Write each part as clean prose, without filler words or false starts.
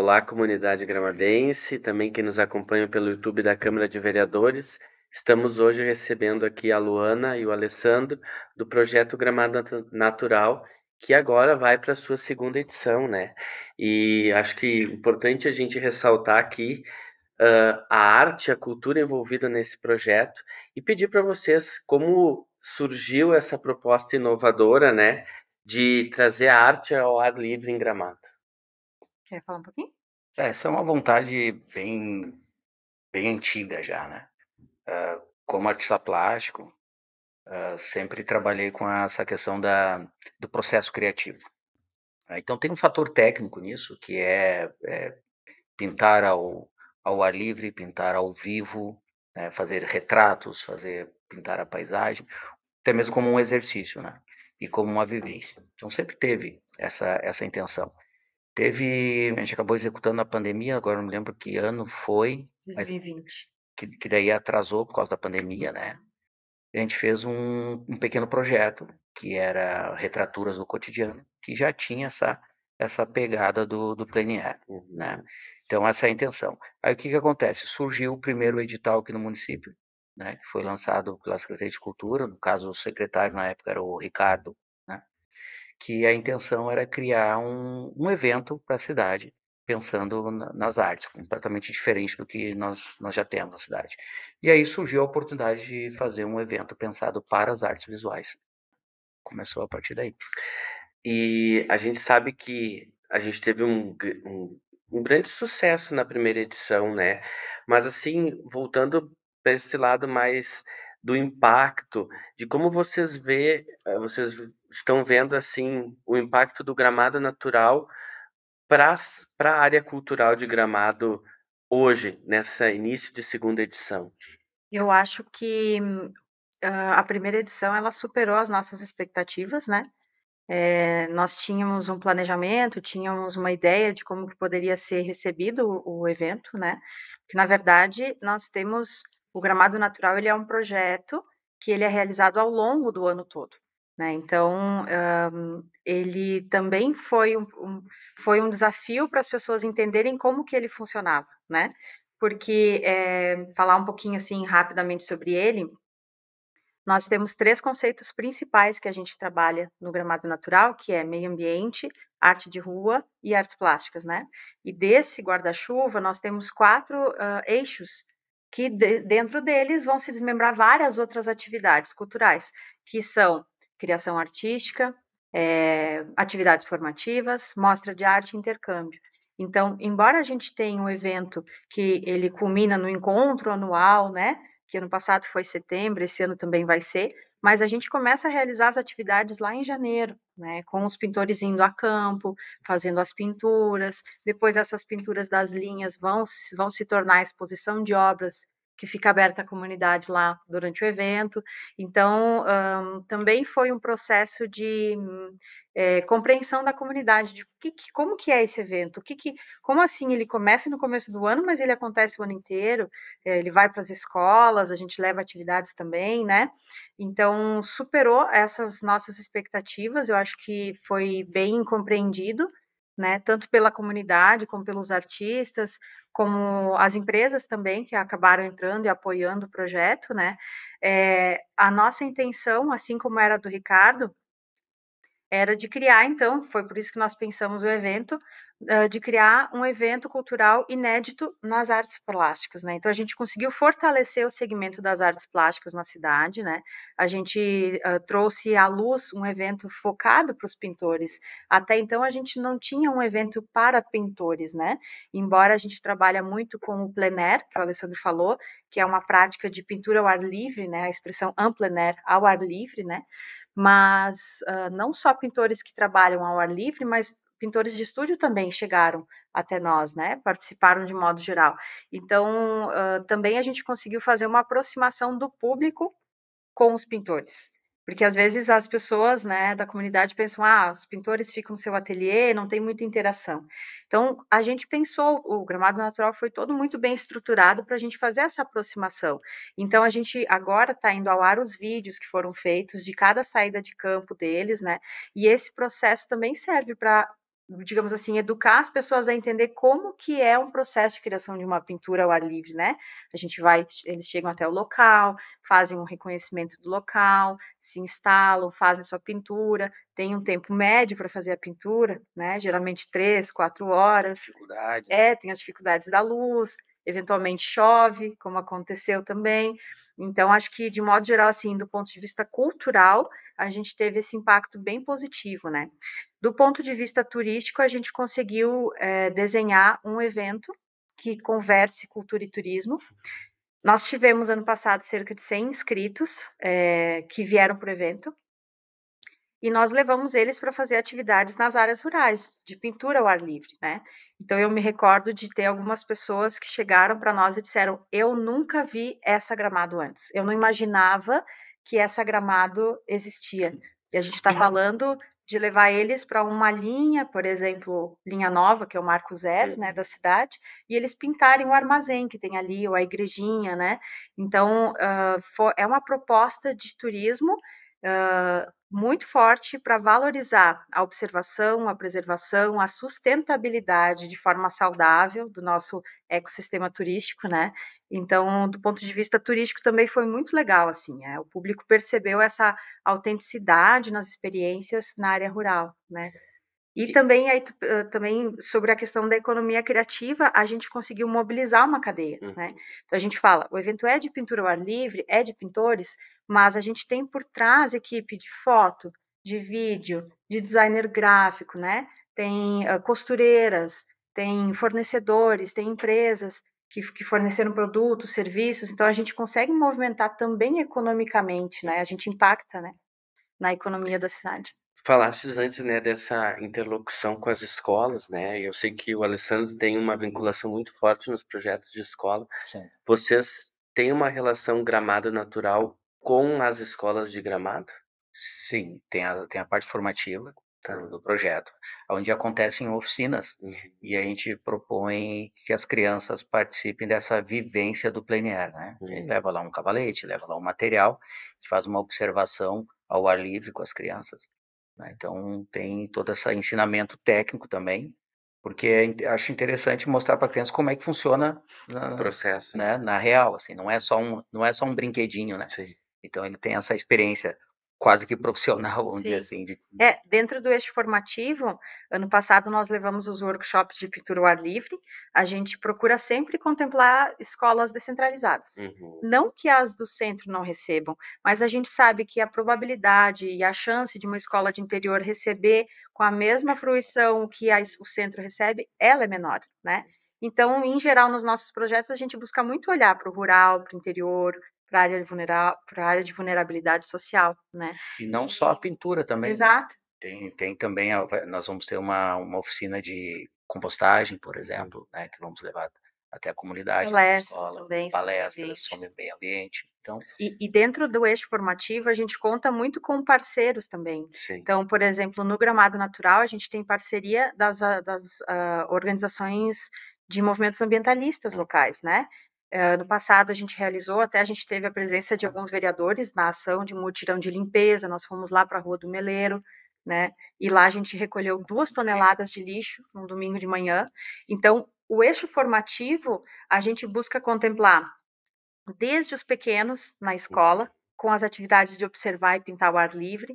Olá, comunidade gramadense, também quem nos acompanha pelo YouTube da Câmara de Vereadores. Estamos hoje recebendo aqui a Luana e o Alessandro do projeto Gramado Natural, que agora vai para a sua segunda edição, né? E acho que é importante a gente ressaltar aqui a arte, a cultura envolvida nesse projeto e pedir para vocês como surgiu essa proposta inovadora, né, de trazer a arte ao ar livre em Gramado. Quer falar um pouquinho? Essa é uma vontade bem antiga já, né? Como artista plástico, sempre trabalhei com essa questão do processo criativo, né? Então tem um fator técnico nisso, que é pintar ao ar livre, pintar ao vivo, né? Fazer retratos, pintar a paisagem, até mesmo como um exercício, né? E como uma vivência. Então sempre teve essa intenção. A gente acabou executando na pandemia, agora não me lembro que ano foi, mas 2020. que daí atrasou por causa da pandemia, né? A gente fez um pequeno projeto que era retraturas do cotidiano, que já tinha essa pegada do plein air, né? Uhum. Então essa é a intenção. Aí o que acontece? Surgiu o primeiro edital aqui no município, né? Que foi lançado pela Secretaria de Cultura, no caso o secretário na época era o Ricardo, né? Que a intenção era criar um evento para a cidade, pensando nas artes, completamente diferente do que nós já temos na cidade. E aí surgiu a oportunidade de fazer um evento pensado para as artes visuais. Começou a partir daí. E a gente sabe que a gente teve um grande sucesso na primeira edição, né? Mas assim, voltando para esse lado mais do impacto, de como vocês estão vendo assim o impacto do Gramado Natural para a área cultural de Gramado hoje, nessa início de segunda edição. Eu acho que a primeira edição ela superou as nossas expectativas, né? Nós tínhamos um planejamento, tínhamos uma ideia de como que poderia ser recebido o evento, né? Que na verdade nós temos o Gramado Natural, ele é um projeto que ele é realizado ao longo do ano todo, né? Então ele também foi um desafio para as pessoas entenderem como que ele funcionava, né? Porque falar um pouquinho assim rapidamente sobre ele, nós temos três conceitos principais que a gente trabalha no Gramado Natural, que é meio ambiente, arte de rua e artes plásticas, né? E desse guarda-chuva nós temos quatro eixos que dentro deles vão se desmembrar várias outras atividades culturais, que são criação artística, atividades formativas, mostra de arte e intercâmbio. Então, embora a gente tenha um evento que ele culmina no encontro anual, né? Que ano passado foi setembro, esse ano também vai ser, mas a gente começa a realizar as atividades lá em janeiro, né, com os pintores indo a campo, fazendo as pinturas, depois essas pinturas das linhas vão se tornar exposição de obras que fica aberta à comunidade lá durante o evento. Então, também foi um processo de compreensão da comunidade, de como que é esse evento, como assim ele começa no começo do ano, mas ele acontece o ano inteiro, ele vai para as escolas, a gente leva atividades também, né? Então, superou essas nossas expectativas, eu acho que foi bem compreendido, né? Tanto pela comunidade, como pelos artistas, como as empresas também, que acabaram entrando e apoiando o projeto, né? A nossa intenção, assim como era do Ricardo, era de criar, então, foi por isso que nós pensamos o evento, de criar um evento cultural inédito nas artes plásticas, né? Então a gente conseguiu fortalecer o segmento das artes plásticas na cidade, né? A gente trouxe à luz um evento focado para os pintores. Até então a gente não tinha um evento para pintores, né? Embora a gente trabalha muito com o plein air, que o Alessandro falou, que é uma prática de pintura ao ar livre, né? A expressão en plein air, ao ar livre, né? Mas não só pintores que trabalham ao ar livre, mas pintores de estúdio também chegaram até nós, né? Participaram de modo geral. Então, também a gente conseguiu fazer uma aproximação do público com os pintores. Porque às vezes as pessoas, né, da comunidade pensam, os pintores ficam no seu ateliê, não tem muita interação. Então, a gente pensou, o Gramado Natural foi todo muito bem estruturado para a gente fazer essa aproximação. Então, a gente agora está indo ao ar os vídeos que foram feitos de cada saída de campo deles, né? E esse processo também serve para digamos assim, educar as pessoas a entender como que é um processo de criação de uma pintura ao ar livre, né? Eles chegam até o local, fazem um reconhecimento do local, se instalam, fazem sua pintura, tem um tempo médio para fazer a pintura, né? Geralmente 3, 4 horas. Dificuldade. Tem as dificuldades da luz, eventualmente chove, como aconteceu também. Então, acho que, de modo geral, assim, do ponto de vista cultural, a gente teve esse impacto bem positivo, né? Do ponto de vista turístico, a gente conseguiu desenhar um evento que converse cultura e turismo. Nós tivemos, ano passado, cerca de 100 inscritos que vieram para o evento, e nós levamos eles para fazer atividades nas áreas rurais, de pintura ao ar livre, né? Então eu me recordo de ter algumas pessoas que chegaram para nós e disseram: eu nunca vi essa Gramado antes, eu não imaginava que essa Gramado existia. E a gente está falando de levar eles para uma linha, por exemplo, linha nova, que é o Marco Zero, né, da cidade, e eles pintarem o armazém que tem ali, ou a igrejinha, né? Então, é uma proposta de turismo muito forte para valorizar a observação, a preservação, a sustentabilidade de forma saudável do nosso ecossistema turístico, né? Então, do ponto de vista turístico, também foi muito legal, assim, o público percebeu essa autenticidade nas experiências na área rural, né? E também, também sobre a questão da economia criativa, a gente conseguiu mobilizar uma cadeia, né? Então a gente fala, o evento é de pintura ao ar livre, é de pintores, mas a gente tem por trás equipe de foto, de vídeo, de designer gráfico, né? Tem costureiras, tem fornecedores, tem empresas que forneceram produtos, serviços, então a gente consegue movimentar também economicamente, né? A gente impacta, né, na economia da cidade. Falaste antes, né, dessa interlocução com as escolas, né? Eu sei que o Alessandro tem uma vinculação muito forte nos projetos de escola. Sim. Vocês têm uma relação Gramado Natural com as escolas de Gramado? Sim, tem a parte formativa do projeto, onde acontecem oficinas, e a gente propõe que as crianças participem dessa vivência do plein air, né? A gente leva lá um cavalete, leva lá um material, a gente faz uma observação ao ar livre com as crianças, né? Então tem todo esse ensinamento técnico também, porque acho interessante mostrar para a criança como é que funciona O processo, né, na real, assim, não é só um brinquedinho, né? Sim. Então ele tem essa experiência quase que profissional, vamos dizer assim. Dentro do eixo formativo, ano passado nós levamos os workshops de pintura ao ar livre. A gente procura sempre contemplar escolas descentralizadas. Não que as do centro não recebam, mas a gente sabe que a probabilidade e a chance de uma escola de interior receber com a mesma fruição que o centro recebe, ela é menor, né? Então, em geral, nos nossos projetos, a gente busca muito olhar para o rural, para o interior, para a área de vulnerabilidade social, né? E não só a pintura também. Exato. Tem também, nós vamos ter uma oficina de compostagem, por exemplo, né, que vamos levar até a comunidade da escola, palestras sobre meio ambiente. Então, e dentro do eixo formativo, a gente conta muito com parceiros também. Sim. Então, por exemplo, no Gramado Natural, a gente tem parceria das organizações de movimentos ambientalistas locais, né? No passado, a gente teve a presença de alguns vereadores na ação de mutirão de limpeza, nós fomos lá para a Rua do Meleiro, né? E lá a gente recolheu 2 toneladas de lixo num domingo de manhã. Então, o eixo formativo, a gente busca contemplar desde os pequenos na escola, com as atividades de observar e pintar ao ar livre,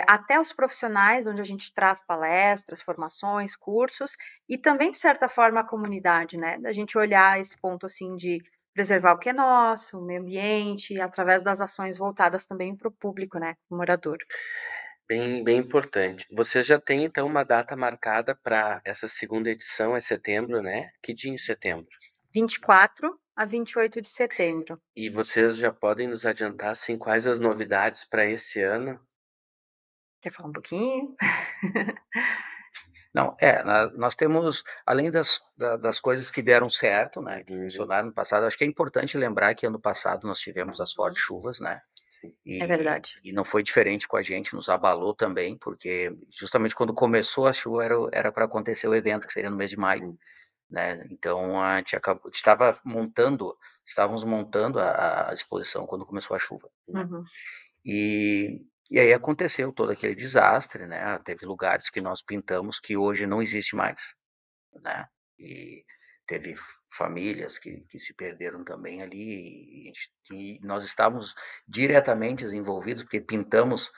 até os profissionais, onde a gente traz palestras, formações, cursos, e também, de certa forma, a comunidade, né? Da gente olhar esse ponto, assim, de preservar o que é nosso, o meio ambiente, através das ações voltadas também para o público, né? O morador. Bem importante. Você já tem, então, uma data marcada para essa segunda edição, é setembro, né? Que dia em setembro? 24 a 28 de setembro. E vocês já podem nos adiantar, assim, quais as novidades para esse ano? Quer falar um pouquinho? não, nós temos, além das coisas que deram certo, né, que funcionaram no passado, acho que é importante lembrar que ano passado nós tivemos as fortes chuvas, né? É verdade. E não foi diferente com a gente, nos abalou também, porque justamente quando começou a chuva era para acontecer o evento, que seria no mês de maio, né? Então a gente estávamos montando a exposição quando começou a chuva. Uhum. E E aí aconteceu todo aquele desastre, né? Teve lugares que nós pintamos que hoje não existe mais, né? E teve famílias que se perderam também ali, e nós estávamos diretamente envolvidos, porque pintamos,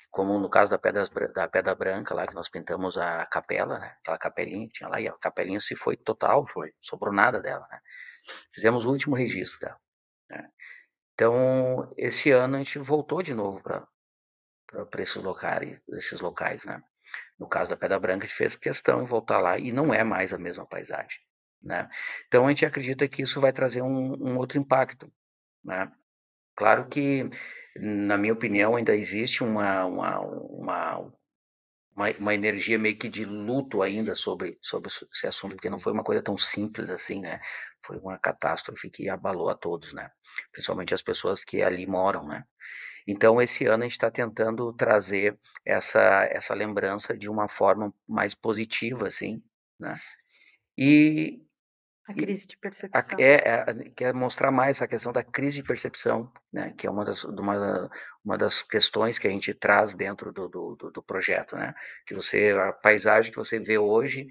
como no caso da Pedra Branca, lá que nós pintamos a capela, né? Aquela capelinha que tinha lá, e a capelinha se foi total, sobrou nada dela, né? Fizemos o último registro dela, né? Então, esse ano a gente voltou de novo para esses locais, né? No caso da Pedra Branca, a gente fez questão de voltar lá e não é mais a mesma paisagem, né? Então a gente acredita que isso vai trazer um outro impacto, né? Claro que, na minha opinião, ainda existe uma energia meio que de luto ainda sobre esse assunto, porque não foi uma coisa tão simples assim, né? Foi uma catástrofe que abalou a todos, né? Principalmente as pessoas que ali moram, né? Então, esse ano a gente está tentando trazer essa lembrança de uma forma mais positiva, assim, né? E, A e crise de percepção. quer mostrar mais essa questão da crise de percepção, né? Que é uma das questões que a gente traz dentro do projeto, né? A paisagem que você vê hoje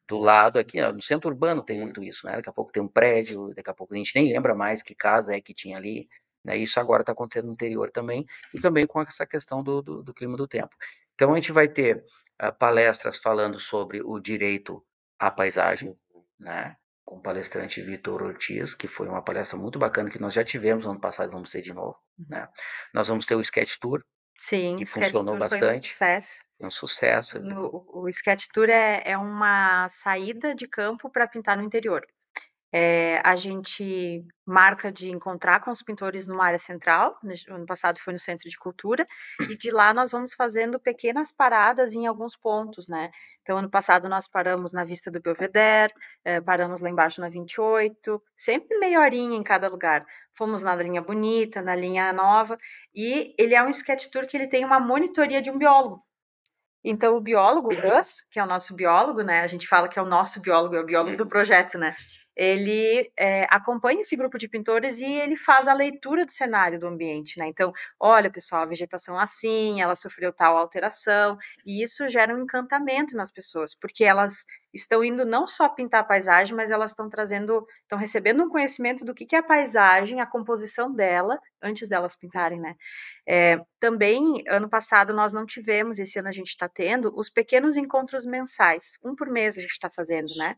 do lado aqui, ó, no centro urbano tem muito isso, né? Daqui a pouco tem um prédio, daqui a pouco a gente nem lembra mais que casa é que tinha ali, né? Isso agora está acontecendo no interior também, e também com essa questão do clima do tempo. Então a gente vai ter palestras falando sobre o direito à paisagem, né? Com o palestrante Vitor Ortiz, que foi uma palestra muito bacana que nós já tivemos ano passado, vamos ter de novo, né? Nós vamos ter o Sketch Tour, Sim, que o Sketch funcionou Tour foi um bastante, sucesso. é um sucesso. O Sketch Tour é uma saída de campo para pintar no interior. A gente marca de encontrar com os pintores numa área central, ano passado foi no Centro de Cultura, e de lá nós vamos fazendo pequenas paradas em alguns pontos, né? Então, ano passado nós paramos na Vista do Belvedere, paramos lá embaixo na 28, sempre meia horinha em cada lugar. Fomos na linha Bonita, na linha Nova, e ele é um sketch tour que ele tem uma monitoria de um biólogo. Então, o biólogo, o Gus, que é o nosso biólogo, né? A gente fala que é o nosso biólogo, é o biólogo do projeto, né? Ele acompanha esse grupo de pintores e ele faz a leitura do cenário do ambiente, né? Então, olha, pessoal, a vegetação assim, ela sofreu tal alteração, e isso gera um encantamento nas pessoas, porque elas estão indo não só pintar a paisagem, mas elas estão recebendo um conhecimento do que é a paisagem, a composição dela, antes delas pintarem, né? Também, ano passado, nós não tivemos, esse ano a gente está tendo, os pequenos encontros mensais. Um por mês a gente está fazendo, né?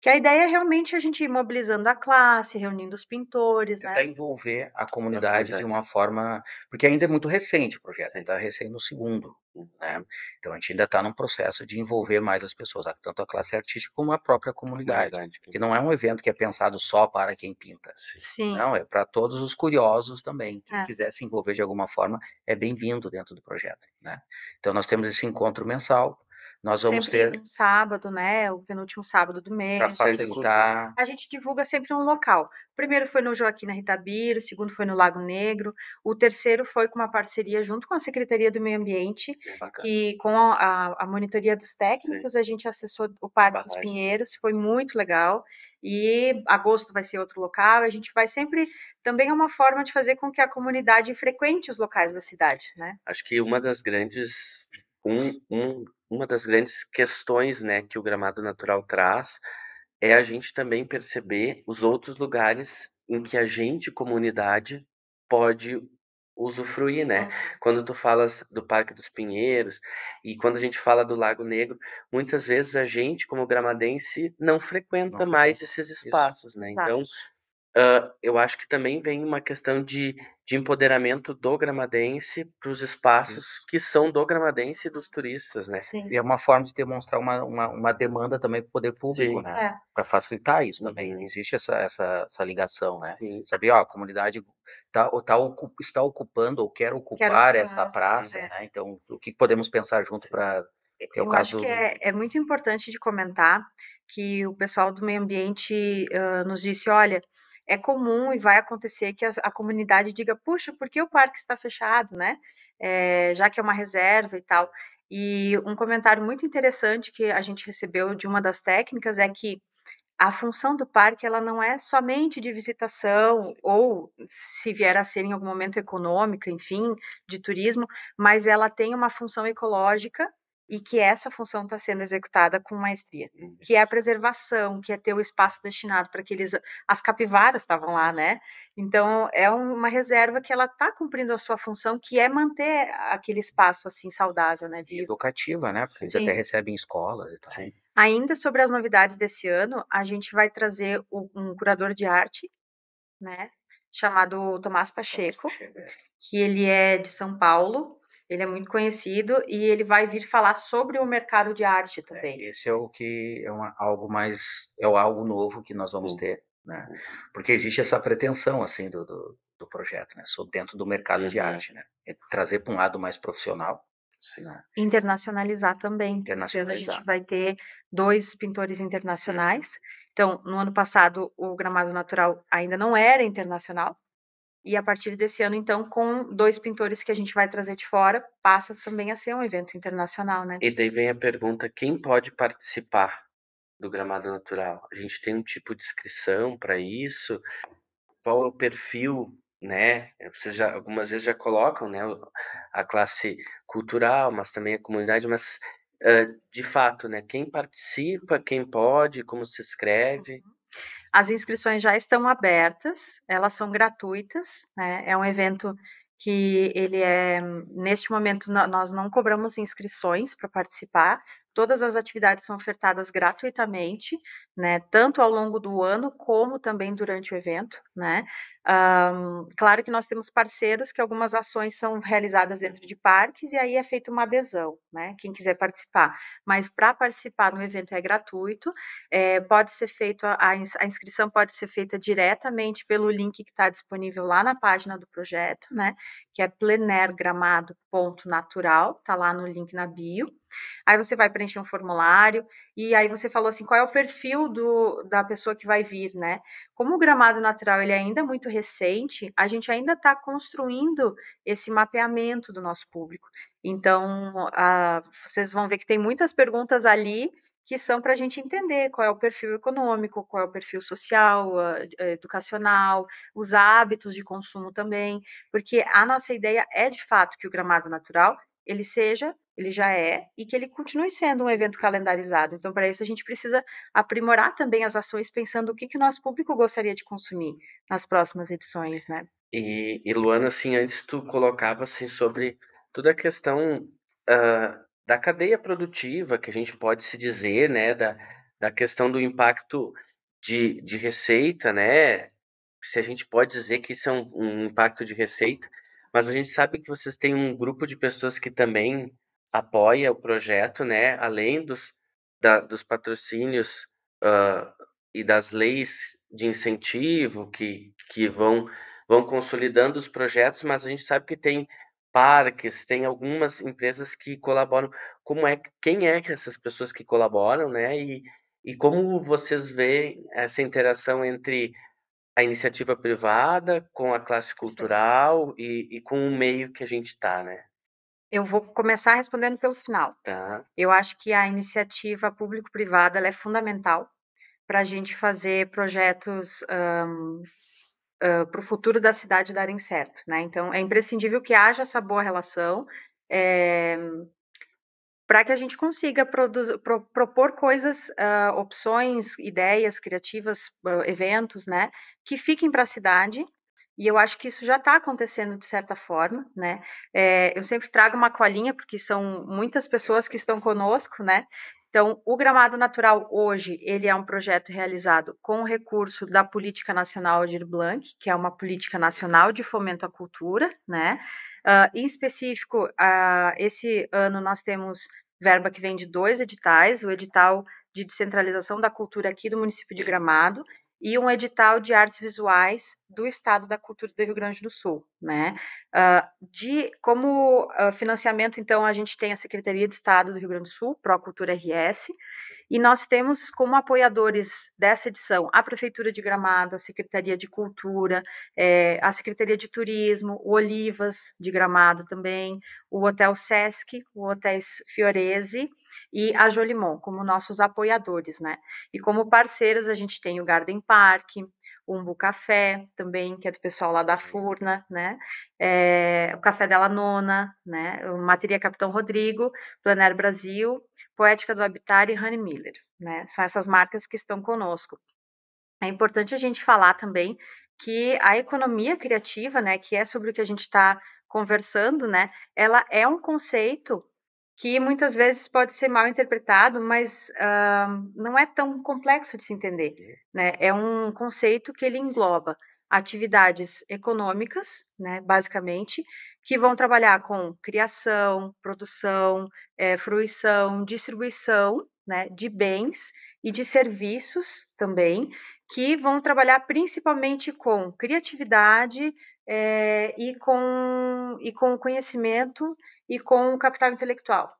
Que a ideia é realmente a gente ir mobilizando a classe, reunindo os pintores, Tentar né? envolver a comunidade de uma forma, porque ainda é muito recente o projeto, está recém no segundo, né? Então a gente ainda está num processo de envolver mais as pessoas, tanto a classe artística como a própria comunidade, que não é um evento que é pensado só para quem pinta, Sim. não, é para todos os curiosos também, quem É. quiser se envolver de alguma forma é bem-vindo dentro do projeto, né? Então nós temos esse encontro mensal, nós vamos Sempre ter um sábado, né? O penúltimo sábado do para mês. facilitar. A gente divulga sempre um local. O primeiro foi no Joaquim Ritabiro, o segundo foi no Lago Negro, o terceiro foi com uma parceria junto com a Secretaria do Meio Ambiente, que com a monitoria dos técnicos a gente acessou o Parque dos Pinheiros, foi muito legal. E agosto vai ser outro local, a gente vai sempre, também é uma forma de fazer com que a comunidade frequente os locais da cidade, né? Acho que uma das grandes questões, né, que o gramado natural traz é a gente também perceber os outros lugares em que a gente, comunidade, pode usufruir, né? Quando tu falas do Parque dos Pinheiros e quando a gente fala do Lago Negro, muitas vezes a gente, como gramadense, não frequenta mais esses espaços, né? Exato. Então, eu acho que também vem uma questão de empoderamento do gramadense para os espaços que são do gramadense e dos turistas, né? Sim. E é uma forma de demonstrar uma demanda também para o poder público, Sim. né? Para facilitar isso também. Uhum. Existe essa ligação, né? Sim. Saber, ó, a comunidade está ocupando ou quer ocupar essa praça, né? Então, o que podemos pensar junto para... Que é o Eu caso acho que é muito importante de comentar que o pessoal do meio ambiente nos disse, olha, é comum e vai acontecer que a comunidade diga, puxa, por que o parque está fechado, né? Já que é uma reserva e tal. E um comentário muito interessante que a gente recebeu de uma das técnicas é que a função do parque ela não é somente de visitação ou se vier a ser em algum momento econômica, enfim, de turismo, mas ela tem uma função ecológica e que essa função está sendo executada com maestria, que é a preservação, que é ter o espaço destinado para aqueles, as capivaras estavam lá, né? Então é uma reserva que ela está cumprindo a sua função, que é manter aquele espaço assim saudável, né? Vivo. Educativa, né? Porque eles até recebem escolas e tal. Sim. Ainda sobre as novidades desse ano, a gente vai trazer um curador de arte, né? Chamado Tomás Pacheco, que ele é de São Paulo, ele é muito conhecido e ele vai vir falar sobre o mercado de arte também. Esse é o que é algo novo que nós vamos ter, né? Porque existe essa pretensão assim do projeto, né? Sou dentro do mercado de arte, né? É trazer para um lado mais profissional, né? Internacionalizar também. A gente vai ter 2 pintores internacionais. Então, no ano passado, o Gramado Natural ainda não era internacional. E a partir desse ano, então, com 2 pintores que a gente vai trazer de fora, passa também a ser um evento internacional, né? E daí vem a pergunta: quem pode participar do Gramado Natural? A gente tem um tipo de inscrição para isso? Qual é o perfil, né? Vocês já algumas vezes já colocam, né, a classe cultural, mas também a comunidade, mas de fato, né, quem participa, quem pode, como se inscreve? As inscrições já estão abertas, elas são gratuitas, né? É um evento que ele é, neste momento, nós não cobramos inscrições para participar, todas as atividades são ofertadas gratuitamente, né? Tanto ao longo do ano, como também durante o evento, né? Claro que nós temos parceiros que algumas ações são realizadas dentro de parques e aí é feita uma adesão, né? Quem quiser participar. Mas para participar no evento é gratuito, pode ser feito, a inscrição pode ser feita diretamente pelo link que está disponível lá na página do projeto, né? Que é plenergramado.natural, tá lá no link na bio. Aí você vai preencher um formulário e aí você falou assim, qual é o perfil da pessoa que vai vir, né? Como o Gramado Natural ele é ainda muito recente, a gente ainda está construindo esse mapeamento do nosso público. Então, vocês vão ver que tem muitas perguntas ali que são para a gente entender qual é o perfil econômico, qual é o perfil social, educacional, os hábitos de consumo também, porque a nossa ideia é de fato que o Gramado Natural ele já é, e que ele continue sendo um evento calendarizado. Então, para isso, a gente precisa aprimorar também as ações, pensando o que o nosso público gostaria de consumir nas próximas edições, né? E Luana, assim, antes tu colocava assim sobre toda a questão da cadeia produtiva, que a gente pode se dizer, né, da questão do impacto de receita, né? Se a gente pode dizer que isso é um impacto de receita, mas a gente sabe que vocês têm um grupo de pessoas que também apoia o projeto, né? Além dos patrocínios e das leis de incentivo que vão consolidando os projetos, mas a gente sabe que tem parques, tem algumas empresas que colaboram. Quem é que essas pessoas que colaboram, né? E como vocês veem essa interação entre a iniciativa privada com a classe cultural e com o meio que a gente está, né? Eu vou começar respondendo pelo final. Tá. Eu acho que a iniciativa público-privada ela é fundamental para a gente fazer projetos para o futuro da cidade darem certo, né? Então, é imprescindível que haja essa boa relação para que a gente consiga propor coisas, opções, ideias criativas, eventos, né? Que fiquem para a cidade. E eu acho que isso já está acontecendo de certa forma, né? Eu sempre trago uma colinha, porque são muitas pessoas que estão conosco, né? Então, o Gramado Natural hoje, ele é um projeto realizado com o recurso da Política Nacional Aldir Blanc, que é uma política nacional de fomento à cultura, né? Em específico, esse ano nós temos verba que vem de 2 editais, o edital de descentralização da cultura aqui do município de Gramado e um edital de artes visuais do Estado da Cultura do Rio Grande do Sul, né? Como financiamento, então, a gente tem a Secretaria de Estado do Rio Grande do Sul, Procultura RS, e nós temos como apoiadores dessa edição a Prefeitura de Gramado, a Secretaria de Cultura, a Secretaria de Turismo, o Olivas de Gramado também, o Hotel Sesc, o Hotéis Fiorese, e a Jolimon como nossos apoiadores, né? E como parceiros a gente tem o Garden Park, o Umbu Café também, que é do pessoal lá da Furna, né? O Café Della Nona, né? O Materia Capitão Rodrigo, Plenaire Brasil, Poética do Habitat e Honey Miller, né? São essas marcas que estão conosco. É importante a gente falar também que a economia criativa, né, que é sobre o que a gente está conversando, né, ela é um conceito que muitas vezes pode ser mal interpretado, mas não é tão complexo de se entender, né? É um conceito que ele engloba atividades econômicas, né, basicamente, que vão trabalhar com criação, produção, fruição, distribuição, né, de bens e de serviços também, que vão trabalhar principalmente com criatividade e com conhecimento e com o capital intelectual.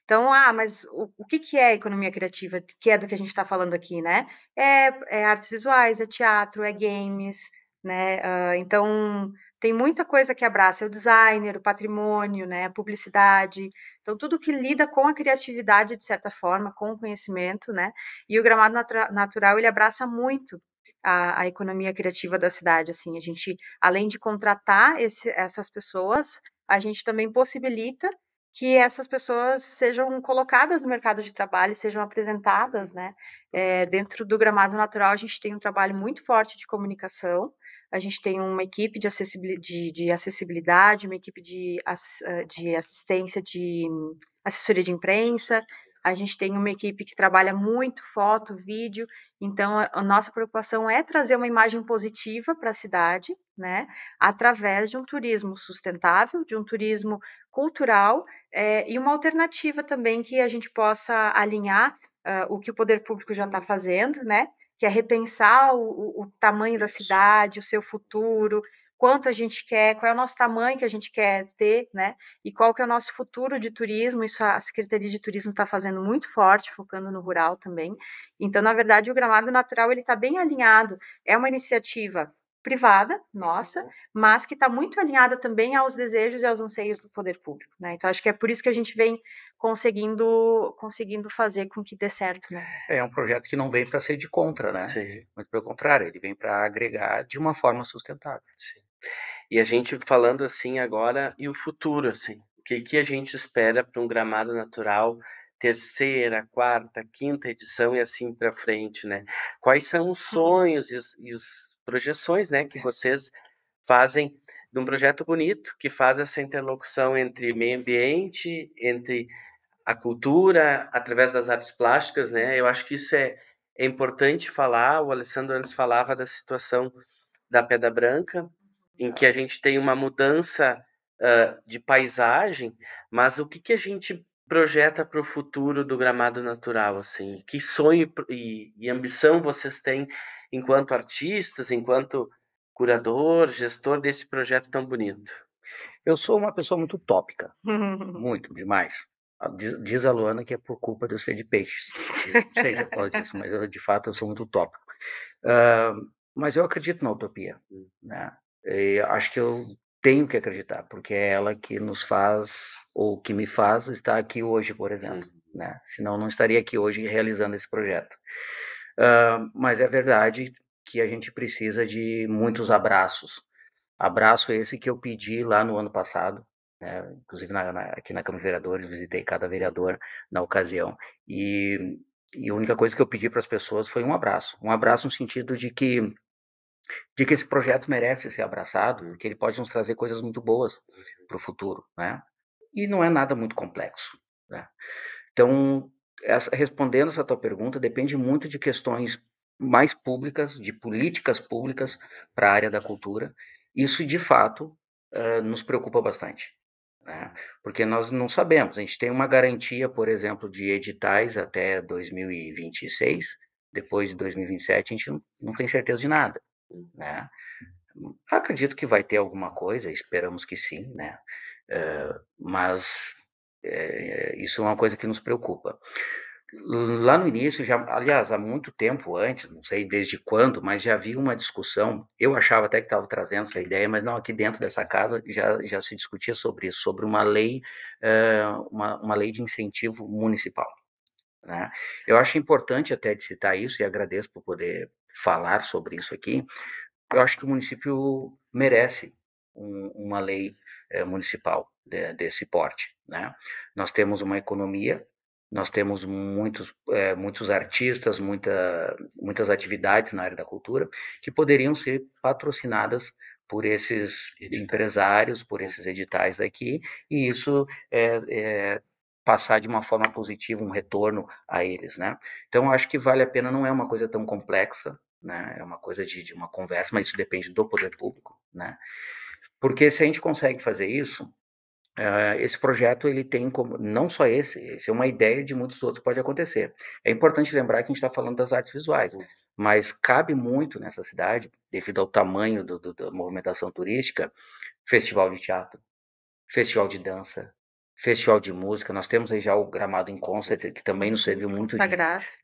Então, mas o que é economia criativa, que é do que a gente está falando aqui, né? É artes visuais, é teatro, é games, né? Então, tem muita coisa que abraça, é o designer, o patrimônio, né? A publicidade. Então, tudo que lida com a criatividade, de certa forma, com o conhecimento, né? E o Gramado Natural, ele abraça muito a economia criativa da cidade, assim. A gente, além de contratar essas pessoas, a gente também possibilita que essas pessoas sejam colocadas no mercado de trabalho, sejam apresentadas, né? Dentro do Gramado Natural, a gente tem um trabalho muito forte de comunicação, a gente tem uma equipe de acessibilidade, uma equipe de assistência de assessoria de imprensa, a gente tem uma equipe que trabalha muito foto, vídeo, então a nossa preocupação é trazer uma imagem positiva para a cidade, né? Através de um turismo sustentável, de um turismo cultural e uma alternativa também que a gente possa alinhar o que o poder público já está fazendo, né? Que é repensar o tamanho da cidade, o seu futuro, quanto a gente quer, qual é o nosso tamanho que a gente quer ter, né? E qual que é o nosso futuro de turismo. Isso a Secretaria de Turismo está fazendo muito forte, focando no rural também. Então, na verdade, o Gramado Natural ele está bem alinhado. É uma iniciativa privada, nossa, mas que está muito alinhada também aos desejos e aos anseios do poder público, né? Então acho que é por isso que a gente vem conseguindo fazer com que dê certo, né? É um projeto que não vem para ser de contra, né? Sim, Muito pelo contrário, ele vem para agregar de uma forma sustentável. sim. E a gente falando assim agora, e o futuro, assim, o que que a gente espera para um Gramado Natural, terceira, quarta, quinta edição e assim para frente, né? Quais são os sonhos e as projeções, né, que vocês fazem de um projeto bonito que faz essa interlocução entre meio ambiente, entre a cultura, através das artes plásticas, né? Eu acho que isso é importante falar. O Alessandro antes falava da situação da Pedra Branca, em que a gente tem uma mudança de paisagem, mas o que que a gente projeta para o futuro do Gramado Natural, assim? Que sonho e ambição vocês têm enquanto artistas, enquanto curador, gestor desse projeto tão bonito? Eu sou uma pessoa muito utópica, muito, demais. Diz a Luana que é por culpa de eu ser de peixes. Não sei se é por causa disso, mas de fato eu sou muito utópico. Mas eu acredito na utopia, né? E acho que eu tenho que acreditar, porque é ela que nos faz, ou que me faz estar aqui hoje, por exemplo, né? Senão não estaria aqui hoje realizando esse projeto. Mas é verdade que a gente precisa de muitos abraços. Abraço esse que eu pedi lá no ano passado, né? Inclusive aqui na Câmara de Vereadores, visitei cada vereador na ocasião. E a única coisa que eu pedi para as pessoas foi um abraço. Um abraço no sentido de que esse projeto merece ser abraçado, porque ele pode nos trazer coisas muito boas para o futuro, né? E não é nada muito complexo, né? Então, respondendo essa tua pergunta, depende muito de questões mais públicas, de políticas públicas para a área da cultura. Isso, de fato, nos preocupa bastante, né? Porque nós não sabemos. A gente tem uma garantia, por exemplo, de editais até 2026. Depois de 2027, a gente não tem certeza de nada, né? Acredito que vai ter alguma coisa, esperamos que sim, né? Mas isso é uma coisa que nos preocupa. Lá no início, já, aliás, há muito tempo antes, não sei desde quando, mas já havia uma discussão. Eu achava até que estava trazendo essa ideia, mas não, aqui dentro dessa casa já se discutia sobre isso, sobre uma lei, uma lei de incentivo municipal, né? Eu acho importante até de citar isso e agradeço por poder falar sobre isso aqui. Eu acho que o município merece uma lei municipal desse porte, né? Nós temos uma economia, nós temos muitos artistas, muitas atividades na área da cultura que poderiam ser patrocinadas por esses empresários, por esses editais daqui, e isso passar de uma forma positiva um retorno a eles, né? Então, acho que vale a pena, não é uma coisa tão complexa, né? É uma coisa de uma conversa, mas isso depende do poder público, né? Porque se a gente consegue fazer isso, esse projeto ele tem como, não só esse é uma ideia de muitos outros que pode acontecer. É importante lembrar que a gente está falando das artes visuais, mas cabe muito nessa cidade, devido ao tamanho da movimentação turística, festival de teatro, festival de dança, festival de música. Nós temos aí já o Gramado em Concert, que também nos serviu muito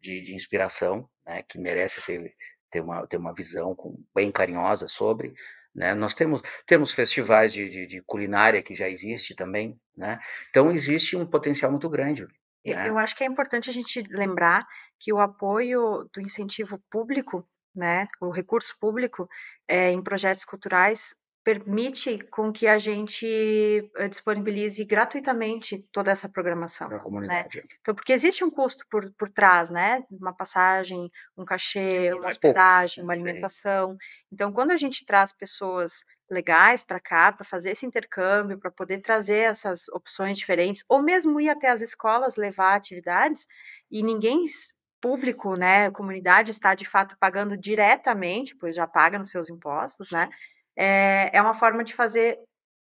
de inspiração, né, que merece ter uma visão bem carinhosa sobre. Né? Nós temos festivais de culinária que já existe também. Né? Então, existe um potencial muito grande. Né? Eu acho que é importante a gente lembrar que o apoio do incentivo público, né, o recurso público em projetos culturais permite com que a gente disponibilize gratuitamente toda essa programação. Para a comunidade. Né? Então, porque existe um custo por trás, né? Uma passagem, um cachê, uma hospedagem, uma alimentação. Então, quando a gente traz pessoas legais para cá, para fazer esse intercâmbio, para poder trazer essas opções diferentes, ou mesmo ir até as escolas levar atividades, e ninguém público, né, comunidade está de fato pagando diretamente, pois já paga nos seus impostos, né? É uma forma de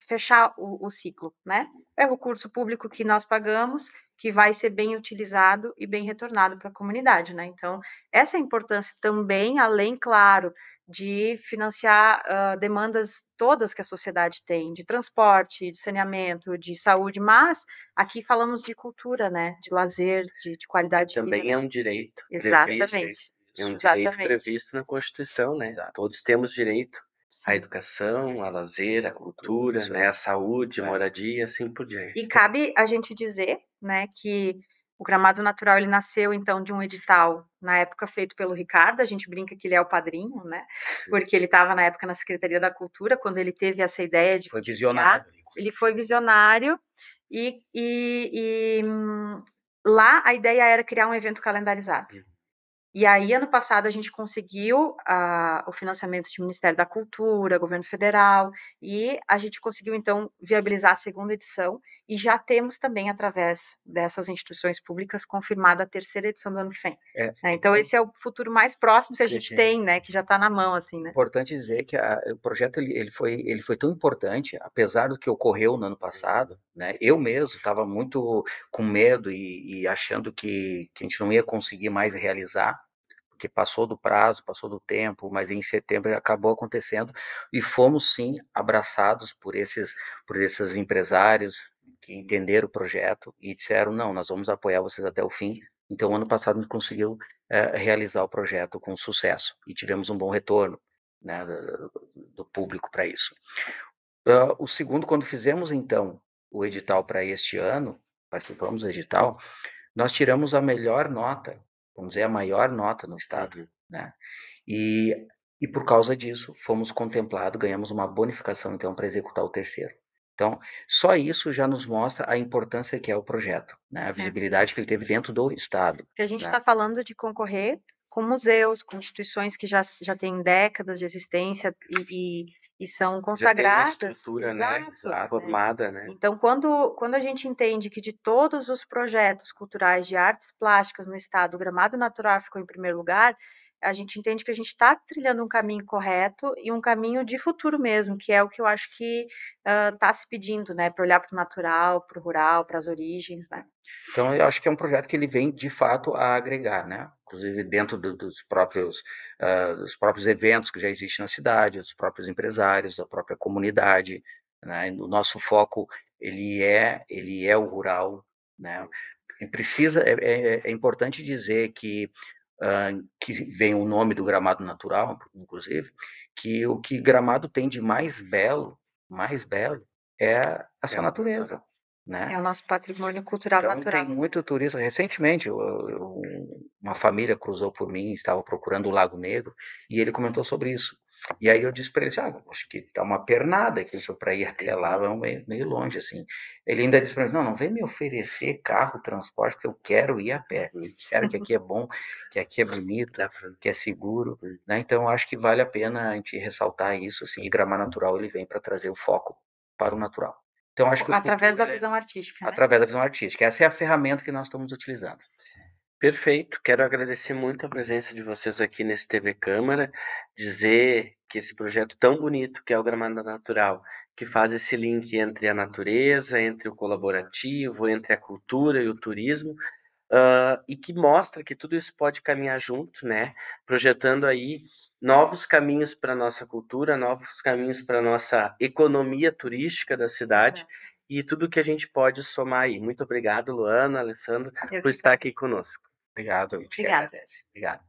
fechar o ciclo, né? É o curso público que nós pagamos, que vai ser bem utilizado e bem retornado para a comunidade, né? Então, essa é a importância também, além, claro, de financiar demandas todas que a sociedade tem, de transporte, de saneamento, de saúde, mas aqui falamos de cultura, né? De lazer, de qualidade de vida. Também é um direito. Exatamente. É um direito previsto na Constituição, né? Exato. Todos temos direito à educação, ao lazer, à cultura, né? À saúde, moradia, assim por diante. E cabe a gente dizer, né, que o Gramado Natural ele nasceu então de um edital na época feito pelo Ricardo. A gente brinca que ele é o padrinho, né? Porque ele estava na época na Secretaria da Cultura quando ele teve essa ideia de foi visionário. Ele foi visionário lá a ideia era criar um evento calendarizado. E aí, ano passado, a gente conseguiu o financiamento do Ministério da Cultura, Governo Federal, e a gente conseguiu, então, viabilizar a segunda edição, e já temos também, através dessas instituições públicas, confirmada a terceira edição do ano que vem. Então, esse é o futuro mais próximo que a gente tem, né, que já está na mão, assim, né? Importante dizer que o projeto ele foi tão importante, apesar do que ocorreu no ano passado, né? Eu mesmo estava muito com medo e achando que a gente não ia conseguir mais realizar, porque passou do prazo, passou do tempo, mas em setembro acabou acontecendo e fomos sim abraçados por esses empresários que entenderam o projeto e disseram não, nós vamos apoiar vocês até o fim. Então, ano passado a gente conseguiu realizar o projeto com sucesso e tivemos um bom retorno, né, do público para isso. O segundo, quando fizemos então o edital para este ano, participamos do edital, nós tiramos a melhor nota, vamos dizer, a maior nota no estado, né? E por causa disso, fomos contemplados, ganhamos uma bonificação, então, para executar o terceiro. Então, só isso já nos mostra a importância que é o projeto, né? A visibilidade que ele teve dentro do estado. Porque a gente está falando de concorrer com museus, com instituições que já têm décadas de existência e são consagradas. Já tem uma estrutura, né, formada, né? Então, quando a gente entende que de todos os projetos culturais de artes plásticas no estado, o Gramado Natural ficou em primeiro lugar, a gente entende que a gente está trilhando um caminho correto e um caminho de futuro mesmo, que é o que eu acho que está se pedindo, né, para olhar para o natural, para o rural, para as origens, né? Então, eu acho que é um projeto que ele vem, de fato, a agregar, né? Inclusive dentro dos próprios eventos que já existem na cidade, dos próprios empresários, da própria comunidade, né? O nosso foco, ele é o rural, né? precisa, é importante dizer que vem o nome do gramado natural, inclusive, que o que Gramado tem de mais belo é a sua natureza, né? É o nosso patrimônio cultural Então natural. tem muito turista. Recentemente, uma família cruzou por mim, estava procurando o Lago Negro, e ele comentou sobre isso. E aí eu disse para ele, acho que tá uma pernada aqui para ir até lá, é meio longe, assim. Ele ainda disse para mim, não vem me oferecer carro, transporte, porque eu quero ir a pé. Quero que aqui é bom, que aqui é bonito, que é seguro, né? Então eu acho que vale a pena a gente ressaltar isso, assim, e Gramado Natural ele vem para trazer o foco para o natural. Então acho que através da visão artística, né? Através da visão artística. Essa é a ferramenta que nós estamos utilizando. Perfeito. Quero agradecer muito a presença de vocês aqui nesse TV Câmara, dizer que esse projeto tão bonito que é o Gramado Natural, que faz esse link entre a natureza, entre o colaborativo, entre a cultura e o turismo, e que mostra que tudo isso pode caminhar junto, né? Projetando aí novos caminhos para a nossa cultura, novos caminhos para a nossa economia turística da cidade. Exato. E tudo que a gente pode somar aí. Muito obrigado, Luana, Alessandro, por estar aqui conosco. Obrigado, a gente que agradece. Obrigado.